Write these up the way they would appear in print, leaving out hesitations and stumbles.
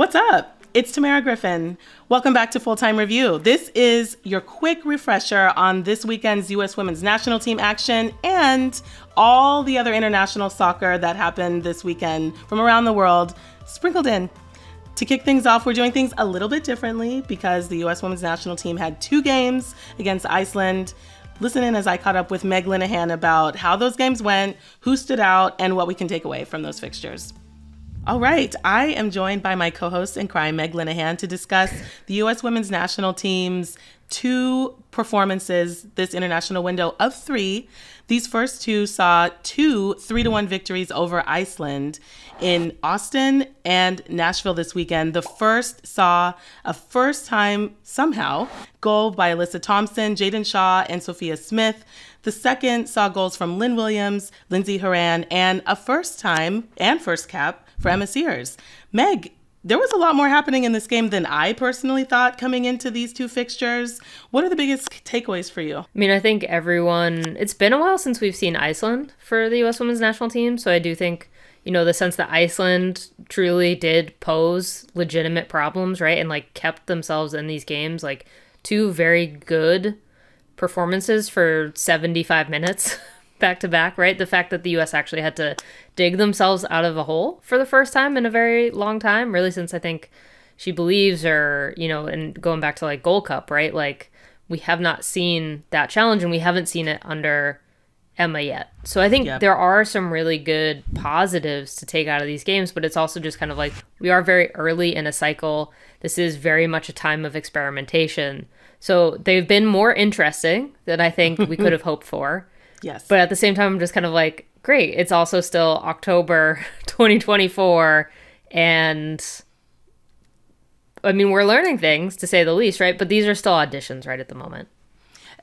What's up? It's Tamara Griffin. Welcome back to Full-Time Review. This is your quick refresher on this weekend's U.S. Women's National Team action and all the other international soccer that happened this weekend from around the world, sprinkled in. To kick things off, we're doing things a little bit differently because the U.S. Women's National Team had 2 games against Iceland. Listen in as I caught up with Meg Linehan about how those games went, who stood out, and what we can take away from those fixtures. All right, I am joined by my co-host in crime, Meg Linehan, to discuss the U.S. Women's National Team's 2 performances this international window of 3. These first 2 saw 2 3-1 victories over Iceland in Austin and Nashville this weekend. The first saw a first-time, somehow, goal by Alyssa Thompson, Jaden Shaw, and Sophia Smith. The second saw goals from Lynn Williams, Lindsey Horan, and a first-time and first cap for Emma Sears. Meg, there was a lot more happening in this game than I personally thought coming into these 2 fixtures. What are the biggest takeaways for you? I mean, I think it's been a while since we've seen Iceland for the U.S. Women's National Team. So I do think, the sense that Iceland truly did pose legitimate problems, right? And kept themselves in these games, 2 very good performances for 75 minutes back to back, right? The fact that the U.S. actually had to dig themselves out of a hole for the first time in a very long time, really since I think She Believes or, and going back to Gold Cup, right? We have not seen that challenge and we haven't seen it under Emma yet. So I think there are some really good positives to take out of these games, but it's also just kind of we are very early in a cycle. This is very much a time of experimentation. So they've been more interesting than I think we could have hoped for. Yes. But at the same time, I'm just kind of great. It's also still October 2024. And I mean, we're learning things to say the least, right? But these are still auditions right at the moment.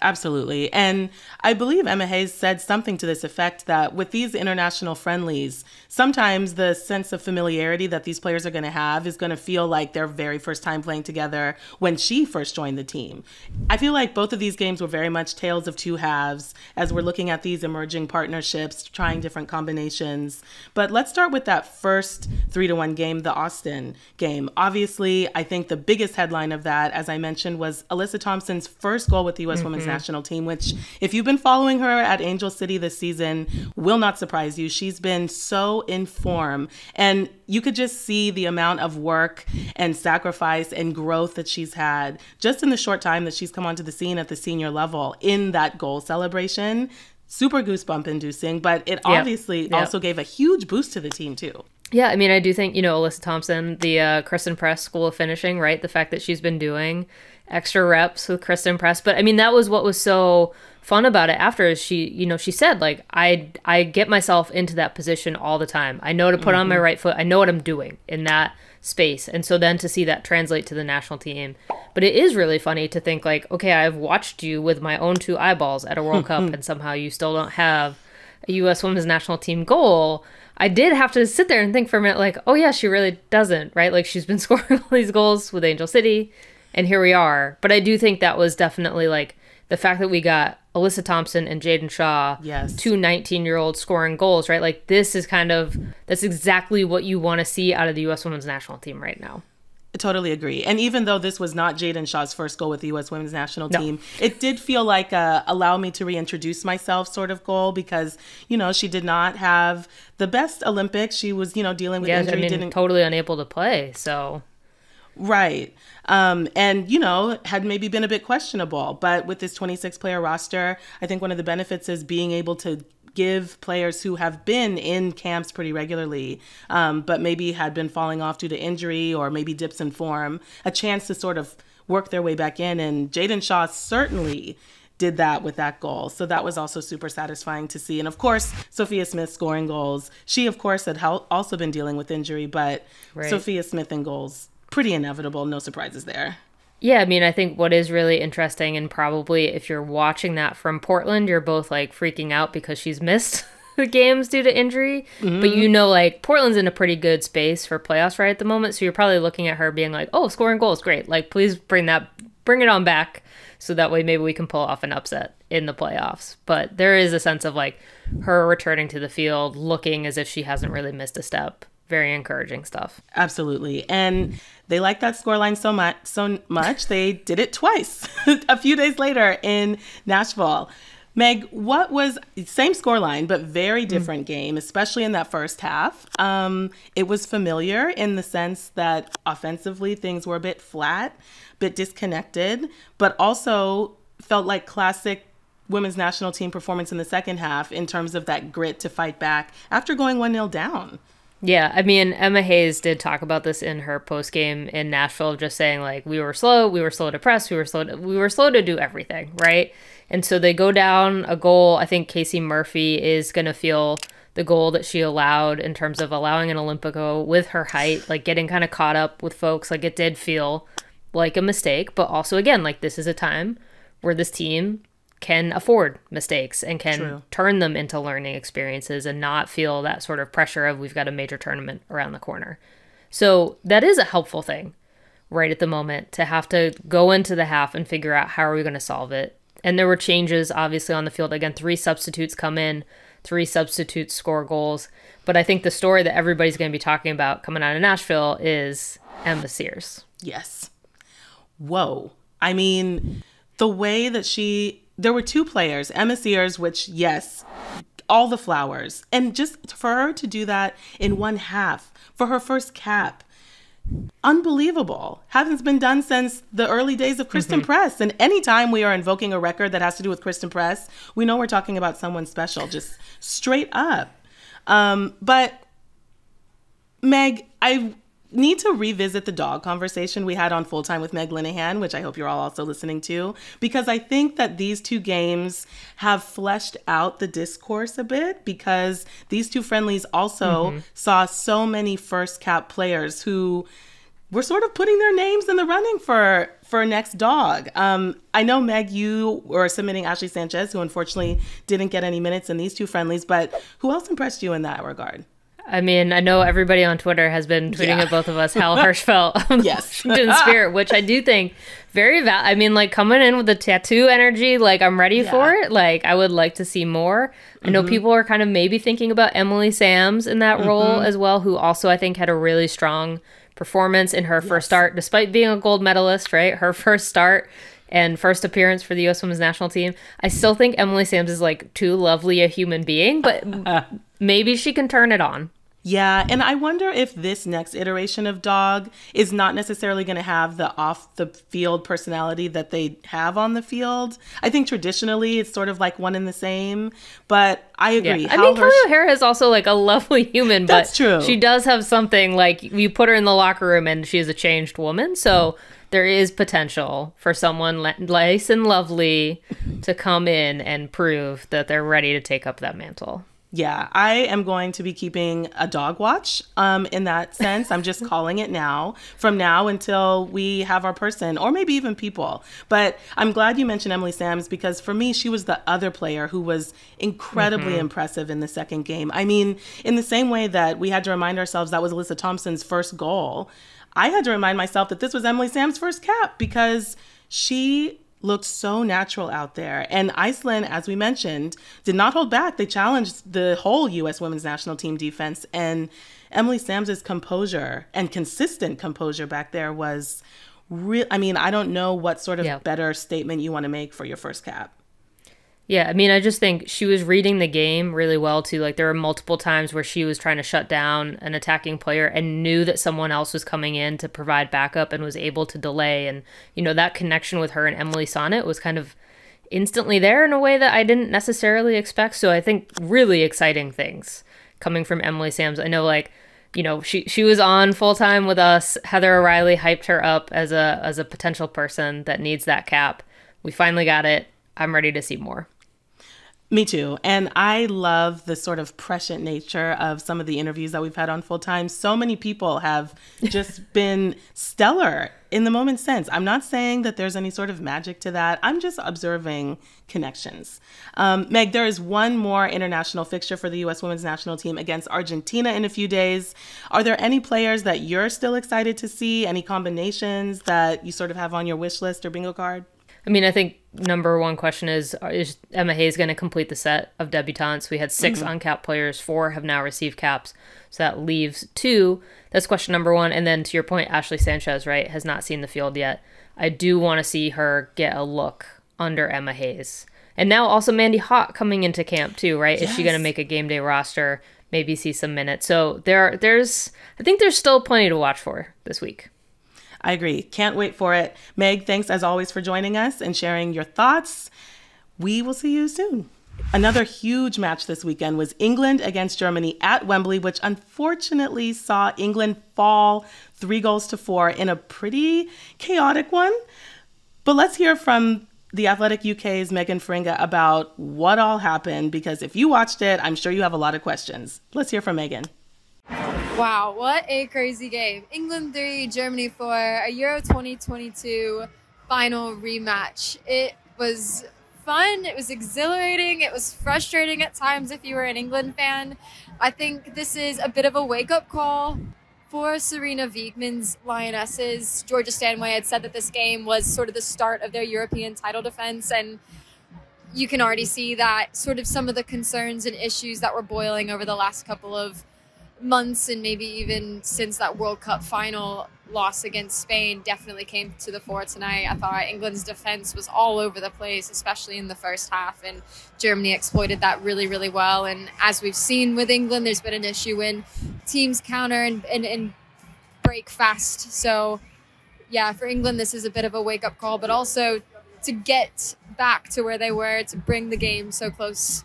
Absolutely. And I believe Emma Hayes said something to this effect that with these international friendlies, sometimes the sense of familiarity that these players are going to have is going to feel like their very first time playing together when she first joined the team. I feel like both of these games were very much tales of 2 halves as we're looking at these emerging partnerships, trying different combinations. But let's start with that first 3-1 game, the Austin game. Obviously, I think the biggest headline of that, as I mentioned, was Alyssa Thompson's first goal with the U.S. Women's National Team, which if you've been following her at Angel City this season, will not surprise you. She's been so in form, and you could just see the amount of work and sacrifice and growth that she's had just in the short time that she's come onto the scene at the senior level in that goal celebration. Super goosebump inducing, but it obviously also gave a huge boost to the team too. Yeah, I mean, I do think, Alyssa Thompson, the Kristen Press School of Finishing, right? The fact that she's been doing extra reps with Kristen Press. But I mean, that was what was so fun about it after is she said, I get myself into that position all the time. I know to put on my right foot. I know what I'm doing in that space. And so then to see that translate to the national team. But it is really funny to think okay, I've watched you with my own 2 eyeballs at a World Cup and somehow you still don't have a U.S. Women's National Team goal. I did have to sit there and think for a minute, oh yeah, she really doesn't, right? She's been scoring all these goals with Angel City, and here we are. But I do think that was definitely the fact that we got Alyssa Thompson and Jaden Shaw, 2 19-year-olds scoring goals, right? This is that's exactly what you want to see out of the U.S. Women's National Team right now. I totally agree. And even though this was not Jaden Shaw's first goal with the U.S. Women's National Team, it did feel like a allow me to reintroduce myself sort of goal because, she did not have the best Olympics. She was, dealing with injury. I mean, totally unable to play, so... Right. And, had maybe been a bit questionable. But with this 26-player roster, I think one of the benefits is being able to give players who have been in camps pretty regularly, but maybe had been falling off due to injury or maybe dips in form, a chance to sort of work their way back in. And Jaden Shaw certainly did that with that goal. So that was also super satisfying to see. And of course, Sophia Smith scoring goals. She, of course, had also been dealing with injury, but Sophia Smith in goals, pretty inevitable. No surprises there. Yeah, I mean, I think what is really interesting, and probably if you're watching that from Portland, you're both freaking out because she's missed the games due to injury. But Portland's in a pretty good space for playoffs right at the moment. So you're probably looking at her being oh, scoring goals, great. Please bring it on back so that way maybe we can pull off an upset in the playoffs. But there is a sense of her returning to the field looking as if she hasn't really missed a step very encouraging stuff. Absolutely. And they liked that scoreline so much, they did it twice a few days later in Nashville. Meg, what was same scoreline, but very different game, especially in that first half. It was familiar in the sense that offensively things were a bit flat, a bit disconnected, but also felt like classic women's national team performance in the second half in terms of that grit to fight back after going 1-0 down. Yeah, I mean, Emma Hayes did talk about this in her post game in Nashville, just saying like we were slow to press, we were slow to do everything, right? And so they go down a goal. I think Casey Murphy is going to feel the goal that she allowed in terms of allowing an Olympico with her height, like getting kind of caught up with folks. Like it did feel like a mistake, but also again, like this is a time where this team can afford mistakes and can turn them into learning experiences and not feel that sort of pressure of we've got a major tournament around the corner. So that is a helpful thing right at the moment, to have to go into the half and figure out how are we going to solve it. And there were changes obviously on the field. Again, 3 substitutes come in, 3 substitutes score goals. But I think the story that everybody's going to be talking about coming out of Nashville is Emma Sears. Yes. Whoa. I mean, the way that there were 2 players, Emma Sears, which, yes, all the flowers. And just for her to do that in one half, for her first cap, unbelievable. Hasn't been done since the early days of Kristen Press. And anytime we are invoking a record that has to do with Kristen Press, we know we're talking about someone special, just straight up. But Meg, I need to revisit the dog conversation we had on Full Time with Meg Linehan, which I hope you're all also listening to, because I think that these 2 games have fleshed out the discourse a bit, because these 2 friendlies also saw so many first cap players who were sort of putting their names in the running for next dog. I know, Meg, you were submitting Ashley Sanchez, who unfortunately didn't get any minutes in these 2 friendlies, but who else impressed you in that regard? I mean, I know everybody on Twitter has been tweeting at both of us how Hirschfeld yes. in spirit, which I do think very I mean, like coming in with the tattoo energy, like I'm ready for it. Like I would like to see more. I know people are kind of maybe thinking about Emily Sams in that role as well, who also I think had a really strong performance in her first start, despite being a gold medalist, right? Her first start and first appearance for the U.S. Women's National Team. I still think Emily Sams is like too lovely a human being, but maybe she can turn it on. Yeah, and I wonder if this next iteration of dog is not necessarily going to have the off-the-field personality that they have on the field. I think traditionally it's sort of like one and the same, but I agree. Yeah. I mean, Kelly O'Hara is also like a lovely human, but that's true. She does have something like you put her in the locker room and she's a changed woman, so there is potential for someone nice and lovely to come in and prove that they're ready to take up that mantle. Yeah, I am going to be keeping a dog watch in that sense. I'm just calling it now, from now until we have our person, or maybe even people. But I'm glad you mentioned Emily Sams, because for me, she was the other player who was incredibly impressive in the second game. I mean, in the same way that we had to remind ourselves that was Alyssa Thompson's first goal, I had to remind myself that this was Emily Sams' first cap, because she looked so natural out there. And Iceland, as we mentioned, did not hold back. They challenged the whole U.S. Women's National Team defense. And Emily Sams' composure and consistent composure back there was real. I mean, I don't know what sort of better statement you want to make for your first cap. Yeah, I mean, I just think she was reading the game really well, too. Like, there were multiple times where she was trying to shut down an attacking player and knew that someone else was coming in to provide backup and was able to delay. And, you know, that connection with her and Emily Sonnet was kind of instantly there in a way that I didn't necessarily expect. So I think really exciting things coming from Emily Sams. I know, like, you know, she was on Full Time with us. Heather O'Reilly hyped her up as a potential person that needs that cap. We finally got it. I'm ready to see more. Me too. And I love the sort of prescient nature of some of the interviews that we've had on Full Time. So many people have just been stellar in the moment since. I'm not saying that there's any sort of magic to that. I'm just observing connections. Meg, there is one more international fixture for the U.S. Women's National Team against Argentina in a few days. Are there any players that you're still excited to see? Any combinations that you sort of have on your wish list or bingo card? I I mean, I think number one question is Emma Hayes going to complete the set of debutantes? We had 6 uncapped players, 4 have now received caps, so that leaves 2. That's question number one. And then to your point, Ashley Sanchez, right, has not seen the field yet. I do want to see her get a look under Emma Hayes. And now also Mandy Hawk coming into camp too, right? Yes. Is she going to make a game day roster? Maybe see some minutes. So I think there's still plenty to watch for this week. I agree. Can't wait for it. Meg, thanks as always for joining us and sharing your thoughts. We will see you soon. Another huge match this weekend was England against Germany at Wembley, which unfortunately saw England fall 3-4 in a pretty chaotic one. But let's hear from The Athletic UK's Megan Faringa about what all happened, because if you watched it, I'm sure you have a lot of questions. Let's hear from Megan. Wow, what a crazy game. England 3, Germany 4, a Euro 2022 final rematch. It was fun, it was exhilarating, it was frustrating at times if you were an England fan. I think this is a bit of a wake-up call for Sarina Wiegman's Lionesses. Georgia Stanway had said that this game was sort of the start of their European title defense, and you can already see that sort of some of the concerns and issues that were boiling over the last couple of months and maybe even since that World Cup final loss against Spain definitely came to the fore tonight. I thought England's defense was all over the place, especially in the first half, and Germany exploited that really, really well. And as we've seen with England, there's been an issue when teams counter and break fast. So yeah, for England, this is a bit of a wake-up call, but also to get back to where they were, to bring the game so close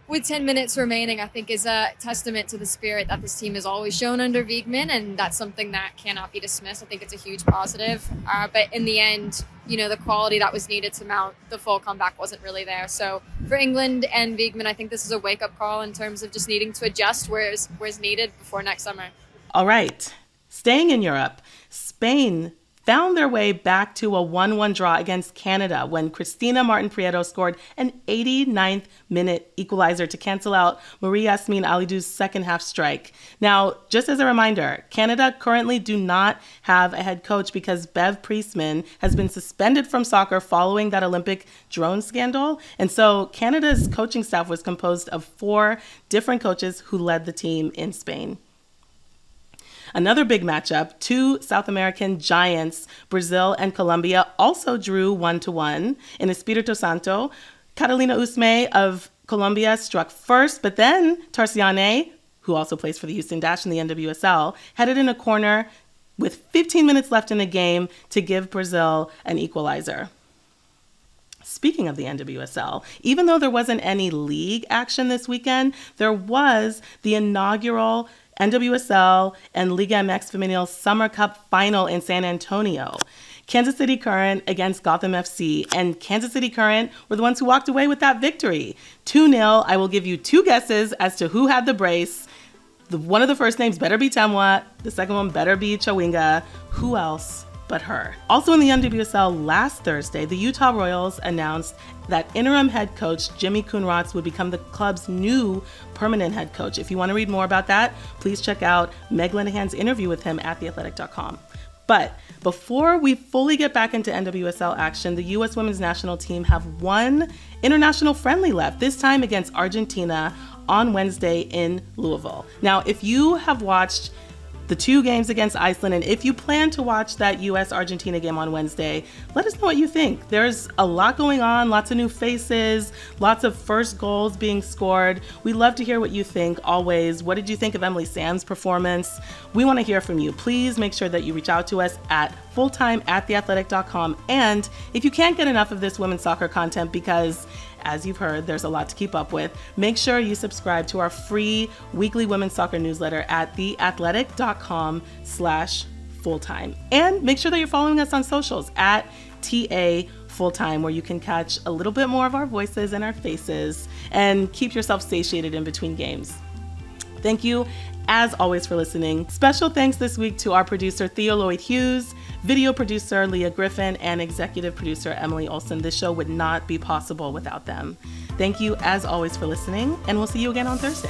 with 10 minutes remaining, I think is a testament to the spirit that this team has always shown under Wiegman, and that's something that cannot be dismissed. I think it's a huge positive. But in the end, the quality that was needed to mount the full comeback wasn't really there. So for England and Wiegman, I think this is a wake-up call in terms of just needing to adjust where's needed before next summer. All right. Staying in Europe, Spain found their way back to a 1-1 draw against Canada when Cristina Martin Prieto scored an 89th minute equalizer to cancel out Marie-Yasmin Alidou's second half strike. Now, just as a reminder, Canada currently do not have a head coach because Bev Priestman has been suspended from soccer following that Olympic drone scandal. And so Canada's coaching staff was composed of 4 different coaches who led the team in Spain. Another big matchup, 2 South American giants, Brazil and Colombia, also drew 1-1 in Espírito Santo. Catalina Usme of Colombia struck first, but then Tarciane, who also plays for the Houston Dash in the NWSL, headed in a corner with 15 minutes left in the game to give Brazil an equalizer. Speaking of the NWSL, even though there wasn't any league action this weekend, there was the inaugural NWSL and Liga MX Femenil Summer Cup final in San Antonio. Kansas City Current against Gotham FC, and Kansas City Current were the ones who walked away with that victory. 2-0. I will give you 2 guesses as to who had the brace. One of the first names better be Temwa. The second one better be Chawinga. Who else but her? Also in the NWSL last Thursday, the Utah Royals announced that interim head coach Jimmy Coonrotz would become the club's new permanent head coach. If you want to read more about that, please check out Meg Linehan's interview with him at theathletic.com. But before we fully get back into NWSL action, the U.S. women's national team have one international friendly left, this time against Argentina on Wednesday in Louisville. Now, if you have watched the 2 games against Iceland, and if you plan to watch that U.S.-Argentina game on Wednesday, let us know what you think. There's a lot going on, lots of new faces, lots of first goals being scored. We love to hear what you think always. What did you think of Emily Sam's performance? We want to hear from you. Please make sure that you reach out to us at fulltime@theathletic.com. And if you can't get enough of this women's soccer content, because as you've heard, there's a lot to keep up with, make sure you subscribe to our free weekly women's soccer newsletter at theathletic.com/fulltime. And make sure that you're following us on socials at TA Fulltime, where you can catch a little bit more of our voices and our faces and keep yourself satiated in between games. Thank you, as always, for listening. Special thanks this week to our producer, Theo Lloyd Hughes, video producer, Leah Griffin, and executive producer, Emily Olson. This show would not be possible without them. Thank you, as always, for listening, and we'll see you again on Thursday.